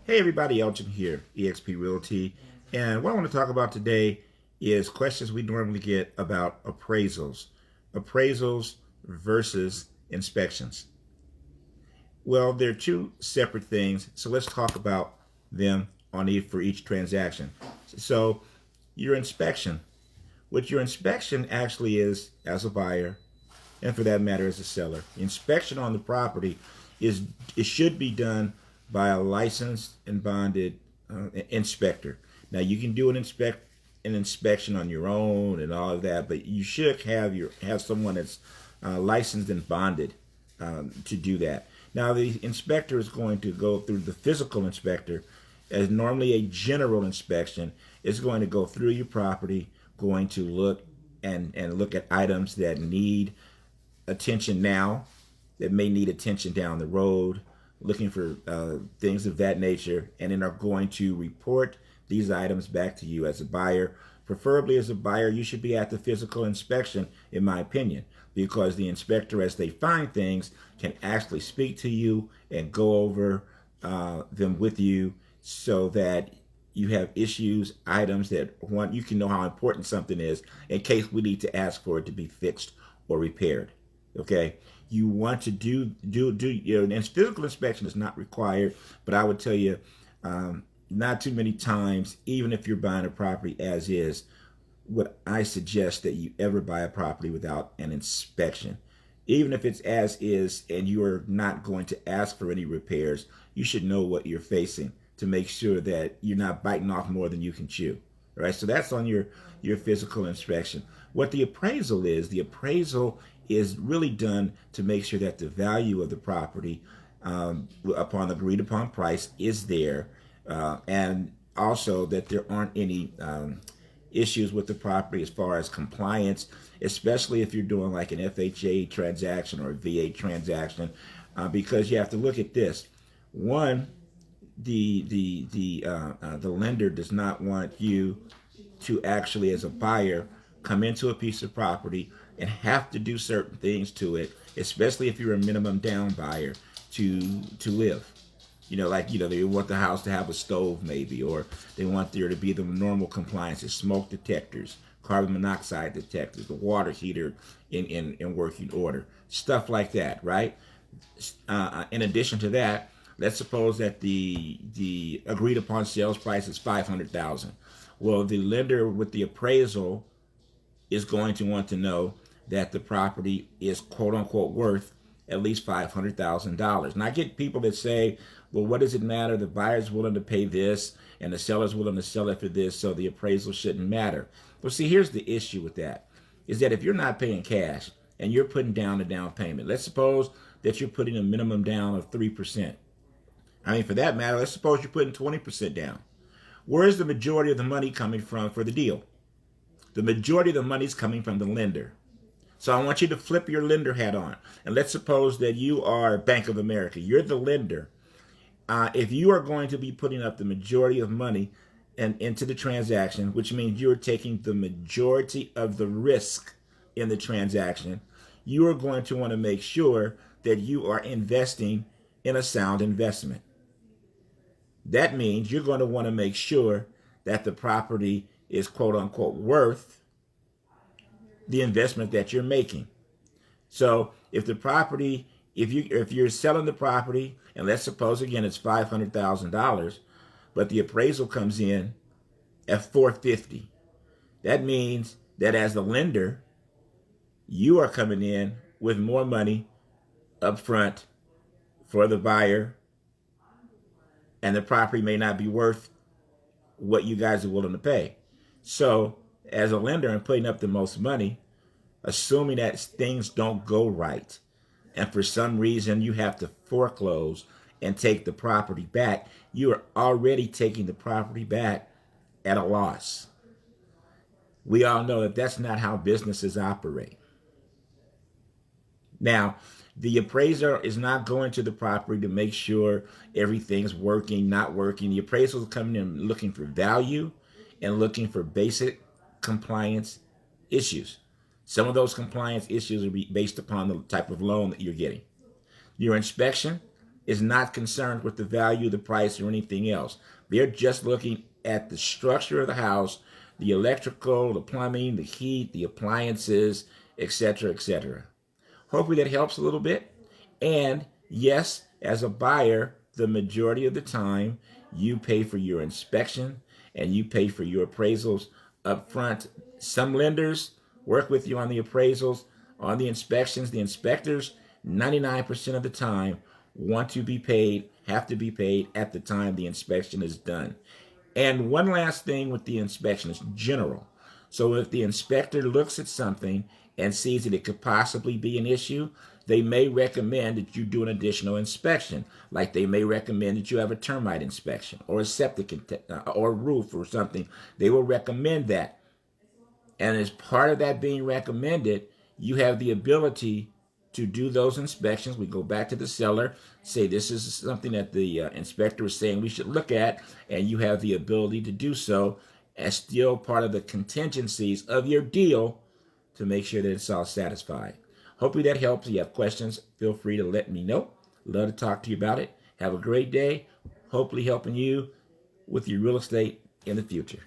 Hey everybody, Elgin here, eXp Realty. And what I want to talk about today is questions we normally get about appraisals. Appraisals versus inspections. Well, they're two separate things, so let's talk about them for each transaction. So, your inspection. What your inspection actually is as a buyer, and for that matter as a seller. Inspection on the property is it should be done by a licensed and bonded inspector. Now you can do an inspection on your own and all of that, but you should have someone that's licensed and bonded to do that. Now the inspector is going to go through the physical inspector, as normally a general inspection is going to go through your property, going to look and look at items that need attention now, that may need attention down the road, looking for things of that nature, and then are going to report these items back to you as a buyer. Preferably as a buyer, you should be at the physical inspection, in my opinion, because the inspector, as they find things, can actually speak to you and go over them with you so that you have issues, items that you can know how important something is in case we need to ask for it to be fixed or repaired. Okay, you want to do and physical inspection is not required, but I would tell you, not too many times, even if you're buying a property as is, would I suggest that you ever buy a property without an inspection. Even if it's as is and you are not going to ask for any repairs, you should know what you're facing to make sure that you're not biting off more than you can chew. All right, so that's on your physical inspection. What the appraisal is really done to make sure that the value of the property upon agreed upon price is there, and also that there aren't any issues with the property as far as compliance, especially if you're doing like an FHA transaction or a VA transaction, because you have to look at this. One, the lender does not want you to actually, as a buyer, come into a piece of property and have to do certain things to it, especially if you're a minimum down buyer to live. They want the house to have a stove maybe, or they want there to be the normal compliances, smoke detectors, carbon monoxide detectors, the water heater in working order, stuff like that, right? In addition to that, let's suppose that the agreed upon sales price is $500,000. Well, the lender with the appraisal is going to want to know that the property is quote unquote worth at least $500,000. And I get people that say, well, what does it matter? The buyer's willing to pay this and the seller's willing to sell it for this, so the appraisal shouldn't matter. Well, see, here's the issue with that, is that if you're not paying cash and you're putting down a down payment, let's suppose that you're putting a minimum down of 3%. For that matter, let's suppose you're putting 20% down. Where is the majority of the money coming from for the deal? The majority of the money is coming from the lender. So I want you to flip your lender hat on. And let's suppose that you are Bank of America. You're the lender. If you are going to be putting up the majority of money into the transaction, which means you're taking the majority of the risk in the transaction, you are going to want to make sure that you are investing in a sound investment. That means you're going to want to make sure that the property is quote unquote worth the investment that you're making. So if you're selling the property, and let's suppose again it's $500,000, but the appraisal comes in at $450,000, that means that as the lender, you are coming in with more money up front for the buyer, and the property may not be worth what you guys are willing to pay. So as a lender, I'm putting up the most money, assuming that things don't go right, and for some reason you have to foreclose and take the property back, you are already taking the property back at a loss. We all know that that's not how businesses operate. Now, the appraiser is not going to the property to make sure everything's working, not working. The appraiser is coming in looking for value and looking for basic compliance issues. Some of those compliance issues will be based upon the type of loan that you're getting. Your inspection, is not concerned with the value, the price, or anything else. They're just looking at the structure of the house, the electrical, the plumbing, the heat, the appliances, etc., etc. Hopefully that helps a little bit. And yes, as a buyer, the majority of the time, you pay for your inspection and you pay for your appraisals up front. Some lenders work with you on the appraisals, on the inspections. The inspectors, 99% of the time, want to be paid, have to be paid at the time the inspection is done. And one last thing with the inspection is general. So if the inspector looks at something and sees that it could possibly be an issue, they may recommend that you do an additional inspection. Like they may recommend that you have a termite inspection or a septic or a roof or something. They will recommend that. And as part of that being recommended, you have the ability to do those inspections. We go back to the seller, say this is something that the inspector is saying we should look at, and you have the ability to do so as still part of the contingencies of your deal to make sure that it's all satisfied. Hopefully that helps. If you have questions, feel free to let me know. Love to talk to you about it. Have a great day. Hopefully helping you with your real estate in the future.